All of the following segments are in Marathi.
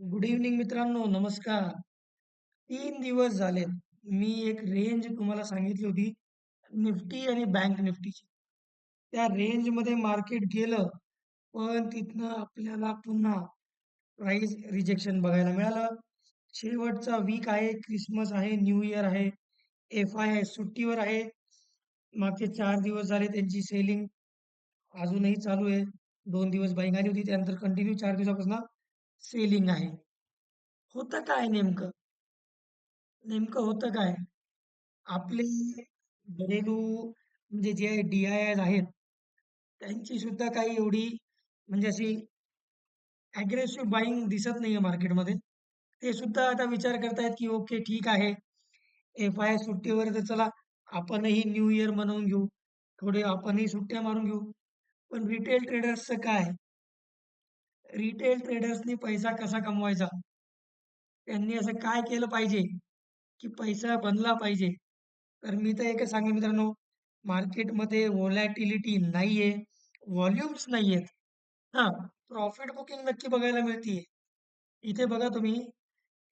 गुड इव्हनिंग मित्रांनो, नमस्कार. 3 दिवस झालेत. मी एक रेंज तुम्हाला सांगितली होती निफ्टी आणि बँक निफ्टीची. त्या रेंजमध्ये मार्केट गेलं, पण तिथनं आपल्याला पुन्हा प्राइस रिजेक्शन बघायला मिळालं. शेवटचा वीक आहे, क्रिसमस आहे, न्यू इयर आहे, एफ-आय आहे, सुट्टीवर आहे. मागचे 4 दिवस झाले त्यांची सेलिंग अजूनही चालू आहे. 2 दिवस बाईंग आली होती, त्यानंतर कंटिन्यू 4 दिवसापासून सेलिंग आहे. होतं काय नेमकं? नेमकं होतं काय? आपले घरेलू म्हणजे जे डी-आय-आयज आहेत, त्यांची सुद्धा काही एवढी म्हणजे अशी अग्रेसिव्ह बाईंग दिसत नाहीये मार्केटमध्ये. ते सुद्धा आता विचार करतायत, की ओके ठीक आहे. एफ-आय सुट्टीवर आहे, तर चला आपणही न्यू इयर मनवून घेऊ. थोडे आपणही सुट्ट्या मारून घेऊ. पण रिटेल ट्रेडर्सचं काय? रिटेल ट्रेडर्सनी पैसा कसा कमवायचा? त्यांनी असं काय केलं पाहिजे, की पैसा बनला पाहिजे? तर मी तर एकच सांगेन मित्रांनो, मार्केटमध्ये व्होलॅटिलिटी नाहीये, व्हॉल्यूम्स नाहीयेत. हां, प्रॉफिट बुकिंग नक्की बघायला मिळतीये. इथे बघा तुम्ही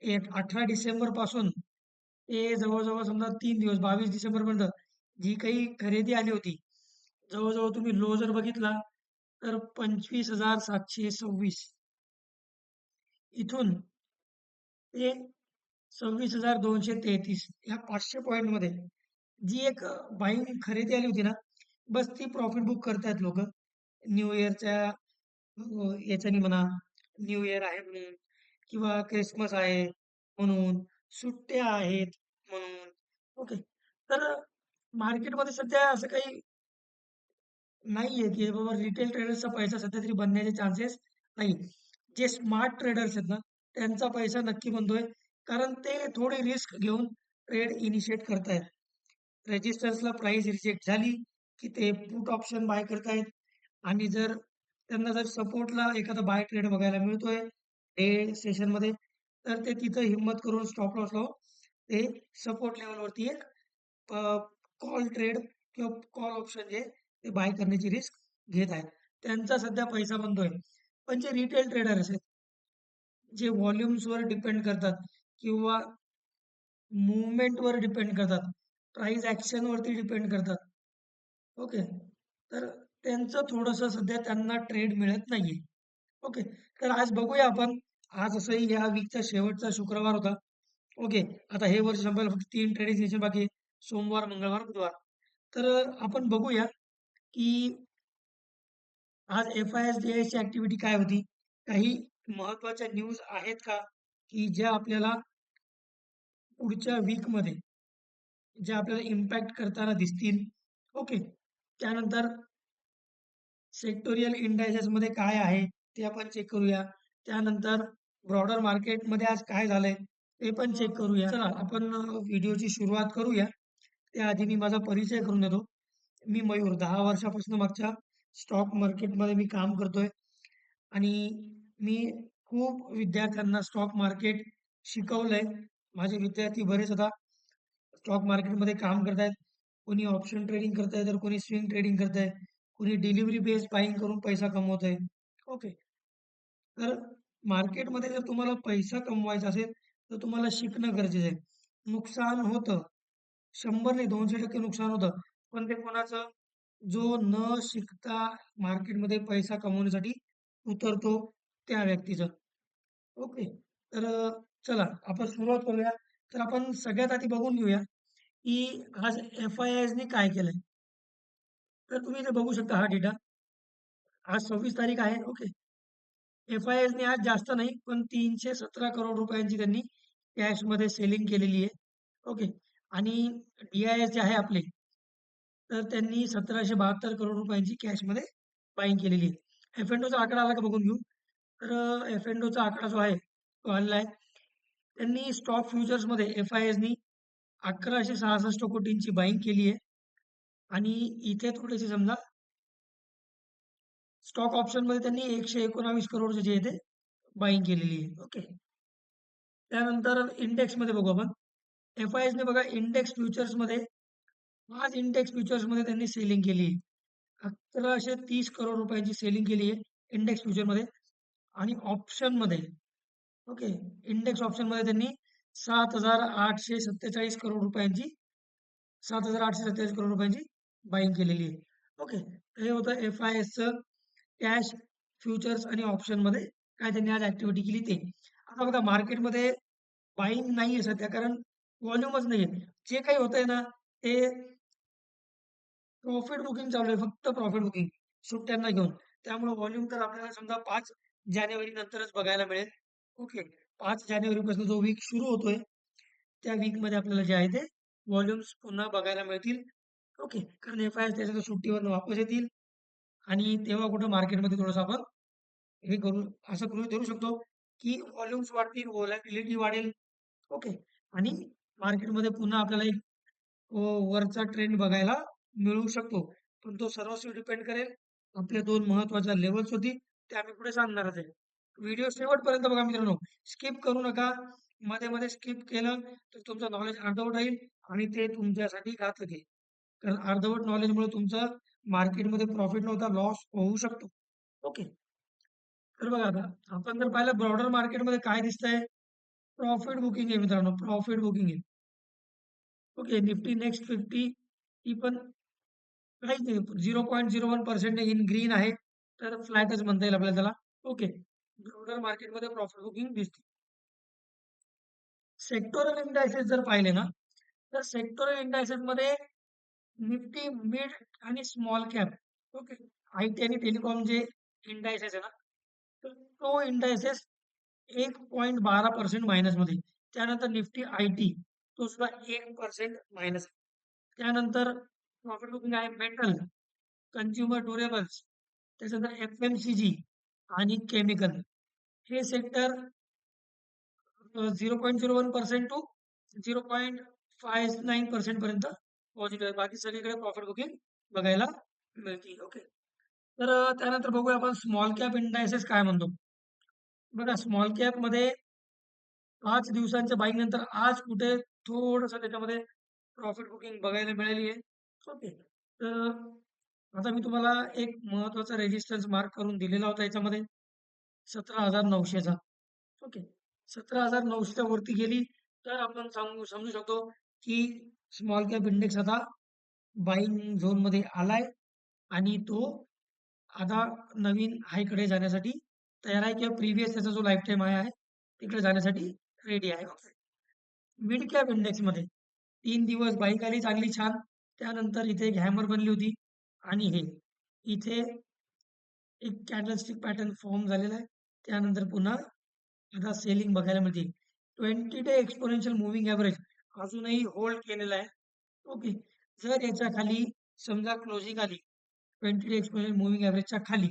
18 डिसेंबर पासून ते जवळ-जवळ समजा 3 दिवस 22 डिसेंबरपर्यंत जी काही खरेदी आली होती, जवळ-जवळ तुम्ही लो जर बघितला तर 25,726 इथून ते 26,233 ह्या 500 पॉइंटमध्ये जी एक बाईंग खरेदी आली होती ना, बस ती प्रॉफिट बुक करतायत लोकं. न्यू इयरच्या याच्याने म्हणा, न्यू इयर आहे म्हणून किंवा क्रिसमस आहे म्हणून, सुट्ट्या आहेत म्हणून. ओके. तर मार्केटमध्ये सध्या असं काही नाहीये, की बाबा रिटेल ट्रेडर्सचा पैसा सध्या तरी बनण्याचे चान्सेस नाही. जे स्मार्ट ट्रेडर्स आहेत ना, त्यांचा पैसा नक्की बनतोय. कारण ते थोडी रिस्क घेऊन ट्रेड इनिशिएट करतायत. रेजिस्टन्सला प्राइस रिजेक्ट झाली, की ते पुट ऑप्शन बाय करतायत आणि जर त्यांना जर सपोर्टला एखादा बाय ट्रेड बघायला मिळतोय डे सेशनमध्ये, तर ते तिथं हिम्मत करून स्टॉप लॉस लावून ते सपोर्ट लेव्हलवरती एक कॉल ट्रेड किंवा कॉल ऑप्शन जे ते बाय करण्याची रिस्क घेत आहेत. त्यांचा सध्या पैसा बनतोय. पण जे रिटेल ट्रेडर्स आहेत, जे व्हॉल्यूम्सवर डिपेंड करतात किंवा मूव्हमेंटवर डिपेंड करतात, प्राइस ॲक्शनवरती डिपेंड करतात. ओके. तर त्यांचं थोडंसं सध्या त्यांना ट्रेड मिळत नाहीये. ओके. तर आज बघूया आपण. आज असंही या वीकचा शेवटचा शुक्रवार होता. ओके. आता हे वर्ष संपायला फक्त 3 ट्रेडिंग सेशन बाकी आहे. सोमवार, मंगळवार, बुधवार. तर आपण बघूया, की आज एफ-आय-एस-डी-आयची ॲक्टिव्हिटी काय होती? काही महत्त्वाच्या न्यूज आहेत का, की ज्या आपल्याला पुढच्या वीकमध्ये ज्या आपल्याला इम्पॅक्ट करताना दिसतील? ओके. त्यानंतर सेक्टोरियल इंडायसेसमध्ये काय आहे ते आपण चेक करूया. त्यानंतर ब्रॉडर मार्केटमध्ये आज काय झालंय ते पण चेक करूया. चला आपण व्हिडिओची सुरुवात करूया. त्याआधी मी माझा परिचय करून देतो. मी मयूर 10 वर्षापासून मागच्या स्टॉक मार्केटमध्ये मी काम करतोय आणि मी खूप विद्यार्थ्यांना स्टॉक मार्केट शिकवलंय. माझे विद्यार्थी बरेच आता स्टॉक मार्केटमध्ये काम करतायत. कोणी ऑप्शन ट्रेडिंग करतंय, तर कोणी स्विंग ट्रेडिंग करतंय. कोणी डिलिव्हरी बेस्ड बाईंग करून पैसा कमवतंय. ओके. तर मार्केटमध्ये जर तुम्हाला पैसा कमवायचा असेल, तर तुम्हाला शिकणं गरजेचं आहे. नुकसान होतं. 100 नाही 200% नुकसान होतं. पण ते कोणाचं? जो न शिकता मार्केटमध्ये पैसा कमवण्यासाठी उतरतो त्या व्यक्तीचं. ओके. तर चला आपण सुरुवात करूया. तर आपण सगळ्यात आधी बघून घेऊया, की आज एफ-आय-आयजनी काय केलंय. तर तुम्ही इथे बघू शकता हा डेटा. आज 26 तारीख आहे. ओके. एफ-आय-एसने आज जास्त नाही, पण 317 करोड रुपयांची त्यांनी कॅशमध्ये सेलिंग केलेली आहे. ओके. आणि डी-आय-एस जे आहे आपले, तर त्यांनी 1772 करोड रुपयांची कॅशमध्ये बाईंग केलेली आहे. एफ-एन-ओचा आकडा आला का बघून घेऊ. तर एफ-एन-ओचा आकडा जो आहे, तो आलेला आहे. त्यांनी स्टॉक फ्युचर्समध्ये एफ-आय-एसनी 1166 कोटींची बाईंग केली आहे. आणि इथे थोडेसे समजा स्टॉक ऑप्शनमध्ये त्यांनी 119 करोडचे जे आहे ते बाईंग केलेली आहे. ओके. त्यानंतर इंडेक्समध्ये बघू आपण. एफ-आय-एसने बघा इंडेक्स फ्युचर्समध्ये आज इंडेक्स फ्युचर्समध्ये त्यांनी सेलिंग केली आहे. 1130 करोड रुपयांची सेलिंग केली आहे इंडेक्स फ्युचरमध्ये आणि ऑप्शनमध्ये ओके. इंडेक्स ऑप्शनमध्ये त्यांनी 7,847 करोड रुपयांची 7,847 करोड रुपयांची बाईंग केलेली आहे. ओके. हे होतं FISचं कॅश, फ्युचर्स आणि ऑप्शनमध्ये काय त्यांनी आज ऍक्टिव्हिटी केली ते. आता बघा मार्केटमध्ये बाईंग नाहीये सध्या कारण व्हॉल्यूमच नाहीये. जे काही होतंय ना ते प्रॉफिट बुकिंग चालू आहे. फक्त प्रॉफिट बुकिंग सुट्ट्यांना घेऊन. त्यामुळे व्हॉल्यूम तर आपल्याला समजा 5 जानेवारी नंतरच बघायला मिळेल. ओके. 5 जानेवारीपासून जो वीक सुरू होतोय त्या वीकमध्ये आपल्याला जे आहे ते व्हॉल्यूम्स पुन्हा बघायला मिळतील. ओके. कारण FIS त्याच्या सुट्टीवरनं वापस येतील आणि तेव्हा कुठं मार्केटमध्ये थोडंसं आपण हे करू असं गृहीत धरू शकतो, की व्हॉल्यूम्स वाढतील, व्होलॅटिलिटी वाढेल. ओके. आणि मार्केटमध्ये पुन्हा आपल्याला एक वरचा ट्रेंड बघायला मिळू शकतो. पण तो सर्वस्वी डिपेंड करेल आपल्या 2 महत्त्वाच्या लेव्हल्स होती. ते आम्ही पुढे सांगणारच आहे. व्हिडिओ शेवटपर्यंत बघा मित्रांनो. स्किप करू नका. मध्ये-मध्ये स्किप केलं तर तुमचं नॉलेज अर्धवट राहील आणि ते तुमच्यासाठी घातक आहे. कारण अर्धवट नॉलेजमुळे तुमचं मार्केटमध्ये प्रॉफिट नव्हता लॉस होऊ शकतो. ओके. तर बघा आता आपण जर पाहिलं ब्रॉडर मार्केटमध्ये काय दिसतंय? प्रॉफिट बुकिंग आहे मित्रांनो, प्रॉफिट बुकिंग आहे. ओके. निफ्टी नेक्स्ट 50 ही पण काहीच नाही 0.01% इन ग्रीन आहे. तर फ्लॅटच म्हणता येईल आपल्याला त्याला. ओके. ब्रॉडर मार्केटमध्ये प्रॉफिट बुकिंग दिसते. सेक्टोरल इंडायसेस जर पाहिले ना, तर सेक्टोरल इंडायसेसमध्ये निफ्टी मिड आणि स्मॉल कॅप ओके. IT आणि टेलिकॉम जे इंडायसेस आहे ना, तर तो इंडायसेस 1.12% मायनसमध्ये. त्यानंतर निफ्टी IT तो सुद्धा 1% मायनस. त्यानंतर प्रॉफिट बुकिंग आहे मेटल, कन्झ्युमर ड्युरेबल्स, त्याच्यानंतर FMCG आणि केमिकल. हे सेक्टर 0.01% टू 0.59% पर्यंत पॉझिटिव्ह आहे. बाकी सगळीकडे प्रॉफिट बुकिंग बघायला मिळते. ओके. तर त्यानंतर बघूया आपण स्मॉल कॅप इंडायसेस काय म्हणतो. बघा स्मॉल कॅपमध्ये 5 दिवसांच्या बाईंग नंतर आज कुठे थोडंसं त्याच्यामध्ये प्रॉफिट बुकिंग बघायला मिळाली आहे. ओके. तर आता मी तुम्हाला एक महत्त्वाचा रेजिस्टन्स मार्क करून दिलेला होता याच्यामध्ये 17,900चा. ओके. 17,900च्या वरती गेली तर आपण समजू शकतो की स्मॉल कॅप इंडेक्स आता बाईंग झोनमध्ये आलाय आणि तो आता नवीन हायकडे जाण्यासाठी तयार आहे किंवा प्रिव्हियस त्याचा जो लाईफ टाईम आहे तिकडे जाण्यासाठी रेडी आहे. मिड कॅप इंडेक्समध्ये 3 दिवस बाईक आली चांगली छान. त्यानंतर इथे एक हॅमर बनली होती आणि हे इथे एक कॅन्डलस्टिक पॅटर्न फॉर्म झालेला आहे. त्यानंतर पुन्हा आता सेलिंग बघायला मिळते. 20 डे एक्सपोनेन्शियल मूव्हिंग एव्हरेज अजूनही होल्ड केलेला आहे. ओके. जर याच्या खाली समजा क्लोजिंग आली 20 डे एक्सपोनेन्शियल मूव्हिंग एव्हरेजच्या खाली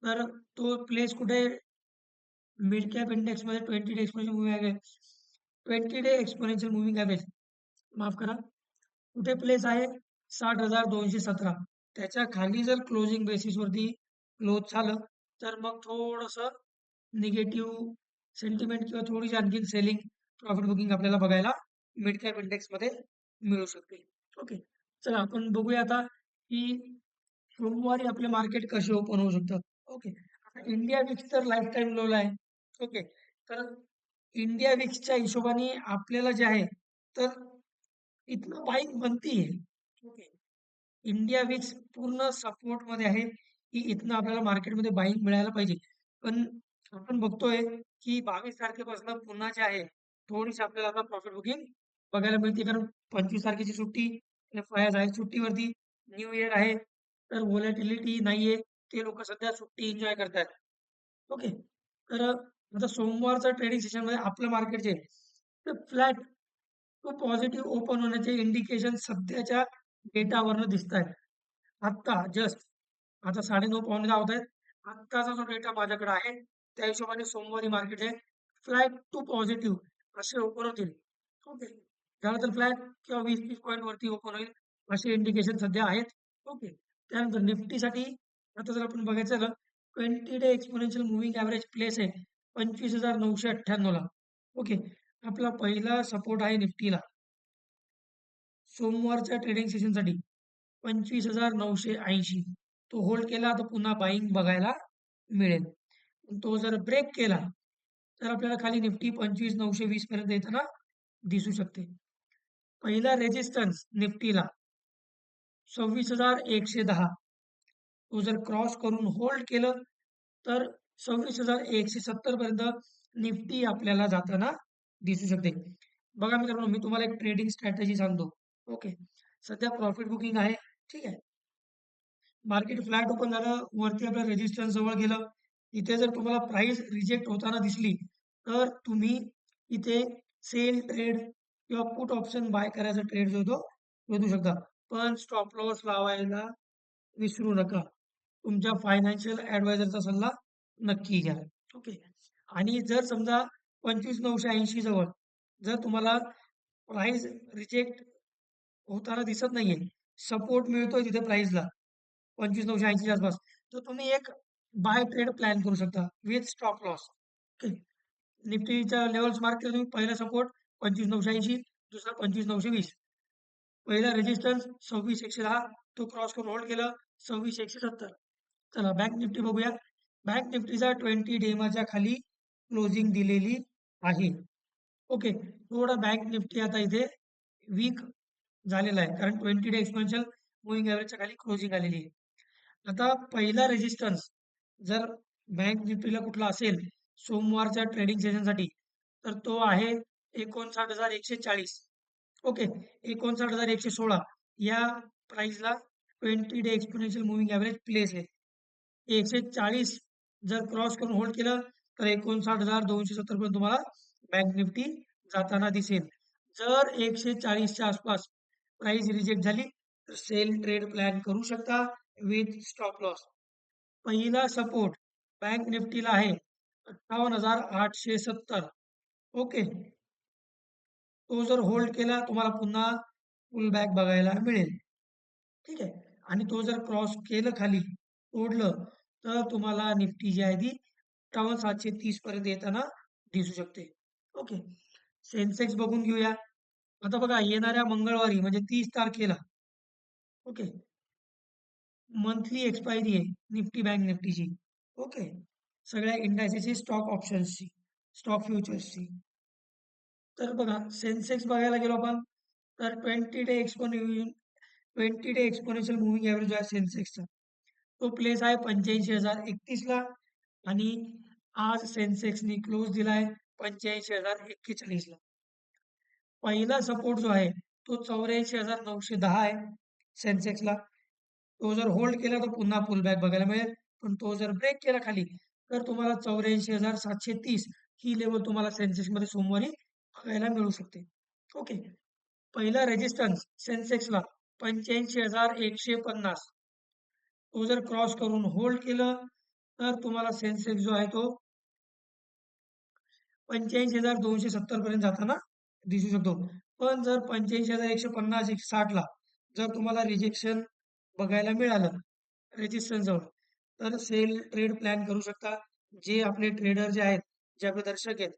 तर तो प्लेस कुठे मिड कॅप इंडेक्समध्ये 20 day exponential moving average 20 day exponential moving average माफ करा कुठे प्लेस आहे 60,217. त्याच्या खाली जर क्लोजिंग बेसिसवरती क्लोज झालं तर मग थोडंसं निगेटिव्ह सेंटिमेंट किंवा थोडीशी आणखीन सेलिंग प्रॉफिट बुकिंग आपल्याला बघायला मिड कॅप इंडेक्समध्ये मिळू शकते. ओके. चला आपण बघूया आता की सोमवारी आपले मार्केट कसे ओपन होऊ शकतात. ओके. आता इंडिया विक्स तर लाईफ टाईम लोला आहे. ओके. तर इंडिया विक्सच्या हिशोबाने आपल्याला जे आहे तर इथनं बाईक बनतीये. ओके. इंडिया विक्स पूर्ण सपोर्टमध्ये आहे, की इथनं आपल्याला मार्केटमध्ये बाईंग मिळायला पाहिजे. पण आपण बघतोय, की 22 तारखेपासून पुन्हा जे आहे, थोडीशी आपल्याला आता प्रॉफिट बुकिंग बघायला मिळते. कारण 25 तारखेची सुट्टी, FIS आहे सुट्टीवरती, न्यू इयर आहे, तर व्होलॅटिलिटी नाहीये. ते लोकं सध्या सुट्टी एन्जॉय करतायत. ओके. तर आता सोमवारचं ट्रेडिंग सेशनमध्ये आपलं मार्केट जे आहे, ते फ्लॅट टू पॉझिटिव्ह ओपन होण्याचे इंडिकेशन सध्याच्या डेटावरनं दिसतायत. आत्ता जस्ट आता 9:30 पावणे 10 होत आहेत. आत्ताचा जो डेटा माझ्याकडे आहे, त्या हिशोबाने सोमवारी मार्केट आहे फ्लॅट टू पॉझिटिव्ह असे ओपन होतील. ओके. झालं तर फ्लॅट किंवा 20-30 पॉईंट वरती ओपन होईल असे इंडिकेशन सध्या आहेत. ओके. त्यानंतर निफ्टीसाठी आता जर आपण बघायचं झालं 20 day exponential moving average place आहे 25,998 ला. ओके. आपला पहिला सपोर्ट आहे निफ्टीला. सोमवारच्या ट्रेडिंग सेशनसाठी 25,980 तो होल्ड केला तर पुन्हा बाईंग बघायला मिळेल. तो जर ब्रेक केला तर आपल्याला खाली निफ्टी 25,920 पर्यंत येताना दिसू शकते. पहिला रेजिस्टन्स निफ्टीला 26,110. तो जर क्रॉस करून होल्ड केलं तर 26,170 पर्यंत निफ्टी आपल्याला जाताना दिसू शकते. बघा मित्रांनो, मी तुम्हाला एक ट्रेडिंग स्ट्रॅटेजी सांगतो. ओके, सध्या प्रॉफिट बुकिंग आहे. ठीक आहे, मार्केट फ्लॅट ओपन झालं, वरती आपल्या रेजिस्टन्स जवळ गेलं. इथे जर तुम्हाला प्राइस रिजेक्ट होताना दिसली तर तुम्ही इथे सेल ट्रेड किंवा पुट ऑप्शन बाय करायचा ट्रेड जो तो शोधू शकता. पण स्टॉप लॉस लावायला विसरू नका. तुमच्या फायनान्शियल ॲडवायझरचा सल्ला नक्की घ्या. ओके, आणि जर समजा 25,980 जवळ जर तुम्हाला प्राइस रिजेक्ट होताना दिसत नाहीये, सपोर्ट मिळतोय तिथे प्राइसला 25,980 च्या आसपास, तर तुम्ही एक बाय ट्रेड प्लॅन करू शकता विथ स्टॉप लॉस. ओके, निफ्टीच्या लेवल्स मार्क केले तुम्ही. पहिला सपोर्ट 25,980, दुसरा 25,920. पहिला रेजिस्टन्स 26,110, तो क्रॉस करून होल्ड केलं 26,170. चला बँक निफ्टी बघूया. बँक निफ्टीचा 20 डेमाच्या खाली क्लोजिंग दिलेली आहे. ओके, थोडा बँक निफ्टी आता इथे वीक झालेला आहे, कारण 20 डे एक्सपोनेन्शियल मूव्हिंग ॲव्हरेजच्या खाली क्लोजिंग आलेली आहे. आता पहिला रेजिस्टन्स जर बँक निफ्टीला कुठला असेल सोमवारच्या ट्रेडिंग सेशनसाठी, तर तो आहे 59,140. ओके, 59,116 या प्राइसला 20 day exponential moving average place आहे. 140 जर क्रॉस करून होल्ड केलं तर 59,270 पर्यंत तुम्हाला बँक निफ्टी जाताना दिसेल. जर 140च्या आसपास प्राइस रिजेक्ट झाली तर सेल ट्रेड प्लॅन करू शकता विथ स्टॉप लॉस. पहिला सपोर्ट बँक निफ्टीला आहे 58,870. ओके, तो जर होल्ड केला तुम्हाला पुन्हा पुल बॅक बघायला मिळेल. ठीक आहे, आणि तो जर क्रॉस केलं खाली तोडलं तर तुम्हाला निफ्टी जी आहे ती 58,730 पर्यंत येताना दिसू शकते. ओके, सेन्सेक्स बघून घेऊया. आता बघा, येणाऱ्या मंगळवारी म्हणजे 30 तारखेला ओके मंथली एक्सपायरी आहे निफ्टी बँक निफ्टीची. ओके, सगळ्या इंडायसेसची, स्टॉक ऑप्शन्सची, स्टॉक फ्युचर्सची. तर बघा, सेन्सेक्स बघायला गेलो आपण तर 20 डे एक्सपोनेन्शियल मूव्हिंग ॲव्हरेज जो आहे सेन्सेक्सचा, तो प्लेस आहे 85,031 ला, आणि आज सेन्सेक्सनी क्लोज दिलाय 85,041 ला. पहिला सपोर्ट जो आहे तो 84,910 आहे सेन्सेक्सला. तो जर होल्ड केला तर पुन्हा पुलबॅक बघायला मिळेल, पण तो जर ब्रेक केला खाली तर तुम्हाला 84,730 ही लेवल तुम्हाला सेन्सेक्समध्ये सोमवारी बघायला मिळू शकते. ओके, पहिला रेजिस्टन्स सेन्सेक्सला 85,150. तो जर क्रॉस करून होल्ड केलं तर तुम्हाला सेन्सेक्स जो आहे तो 85,270 पर्यंत जाताना दिसू शकतो. पण जर 85,150 160 ला जर तुम्हाला रिजेक्शन बघायला मिळालं रेजिस्टन्स जवळ, तर सेल ट्रेड प्लॅन करू शकता. जे आपले ट्रेडर जे आहेत, जे आपले दर्शक आहेत,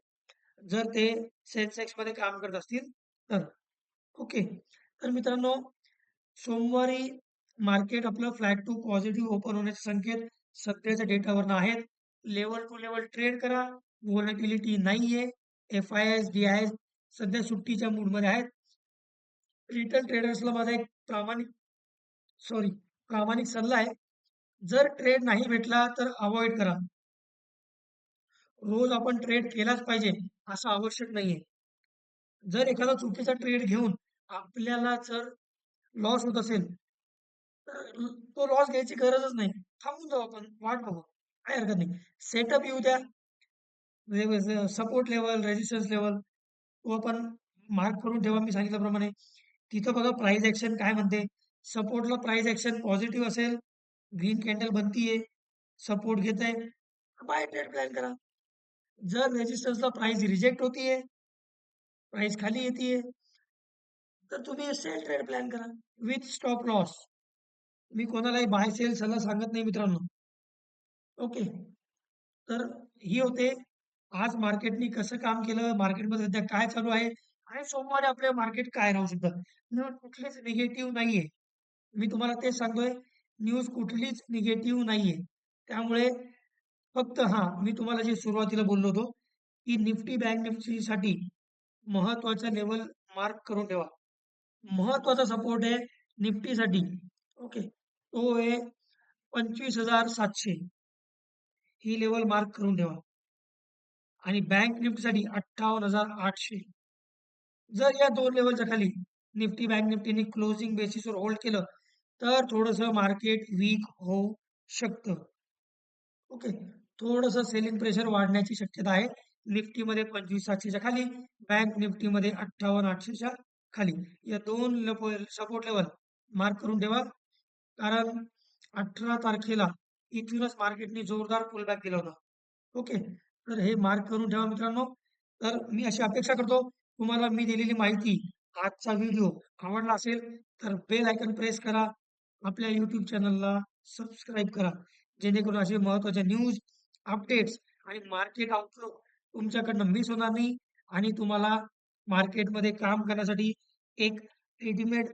जर ते सेन्सेक्समध्ये काम करत असतील तर. ओके, तर मित्रांनो, सोमवारी मार्केट आपलं फ्लॅट टू पॉझिटिव्ह ओपन होण्याचे संकेत सध्याच्या डेटावरनं आहेत. लेवल टू लेवल ट्रेड करा. व्होलॅटिलिटी नाहीये. FIS, DIS सध्या सुट्टीच्या मूडमध्ये आहेत. रिटेल ट्रेडर्सला माझा एक प्रामाणिक सल्ला आहे. जर ट्रेड नाही भेटला तर अवॉइड करा. रोज आपण ट्रेड केलाच पाहिजे असं आवश्यक नाहीये. जर एखादा चुकीचा ट्रेड घेऊन आपल्याला जर लॉस होत असेल तर तो लॉस घ्यायची गरजच नाही. थांबून जाऊ आपण, वाट बघू, काही हरकत नाही. सेटअप येऊ द्या, सपोर्ट लेवल, रेजिस्टन्स लेवल तो आपण मार्क करून ठेवा. मी सांगितल्याप्रमाणे तिथं बघा प्राइस ऍक्शन काय म्हणते. सपोर्टला प्राइस ऍक्शन पॉझिटिव्ह असेल, ग्रीन कॅन्डल बनतीये, सपोर्ट घेत आहे, बाय ट्रेड प्लॅन करा. जर रेजिस्टन्सला प्राइस रिजेक्ट होतीये, प्राइस खाली येते, तर तुम्ही सेल ट्रेड प्लॅन करा विथ स्टॉप लॉस. मी कोणालाही बाय सेल सल्ला सांगत नाही मित्रांनो. ओके, तर ही होते आज मार्केटनी कसं काम केलं, मार्केटमध्ये सध्या काय चालू आहे, आणि सोमवारी आपले मार्केट काय राहू शकतं. न्यूज कुठलीच निगेटिव्ह नाहीये. मी तुम्हाला तेच सांगतोय, न्यूज कुठलीच निगेटिव्ह नाहीये. त्यामुळे फक्त मी तुम्हाला जे सुरुवातीला बोललो होतो की निफ्टी बँक निफ्टीसाठी महत्वाचा लेवल मार्क करून ठेवा. महत्वाचा सपोर्ट आहे निफ्टीसाठी. ओके. तो आहे 25,700 ही लेवल मार्क करून ठेवा. आणि बँक निफ्टीसाठी 58,800. जर या दोन लेवलच्या खाली निफ्टी बँक निफ्टीने क्लोजिंग बेसिसवर होल्ड केलं तर थोडंसं मार्केट वीक होऊ शकतं. ओके. थोडंसं सेलिंग प्रेशर वाढण्याची शक्यता आहे. निफ्टीमध्ये 25,700च्या खाली, बँक निफ्टीमध्ये 58,800च्या खाली. या दोन सपोर्ट लेवल मार्क करून ठेवा. कारण 18 तारखेला इथूनच मार्केटने जोरदार पुलबॅक दिला होता. ओके. तर हे मार्क करून ठेवा मित्रांनो. तर मी अशी अपेक्षा करतो तुम्हाला मी दिलेली माहिती, आजचा व्हिडिओ आवडला असेल तर बेल आयकॉन प्रेस करा. आपल्या YouTube चॅनलला सबस्क्राईब करा. जेणेकरून असे महत्त्वाचे न्यूज, अपडेट्स आणि मार्केट आउटलुक तुमच्याकडनं मिस होणार नाही आणि तुम्हाला मार्केटमध्ये काम करण्यासाठी एक रेडीमेड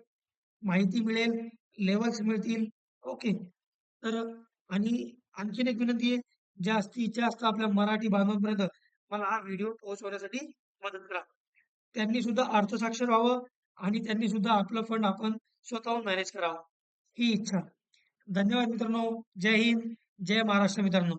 माहिती मिळेल, लेव्हल्स मिळतील. ओके. तर आणि आणखीन एक विनंती आहे, जास्तीत जास्त आपल्या मराठी बांधवांपर्यंत मला हा व्हिडिओ पोहोचवण्यासाठी मदत करा. त्यांनी सुद्धा अर्थसाक्षर व्हावं आणि त्यांनी सुद्धा आपलं फंड आपण स्वतःहून मॅनेज करावं, ही इच्छा. धन्यवाद मित्रांनो. जय हिंद, जय महाराष्ट्र मित्रांनो.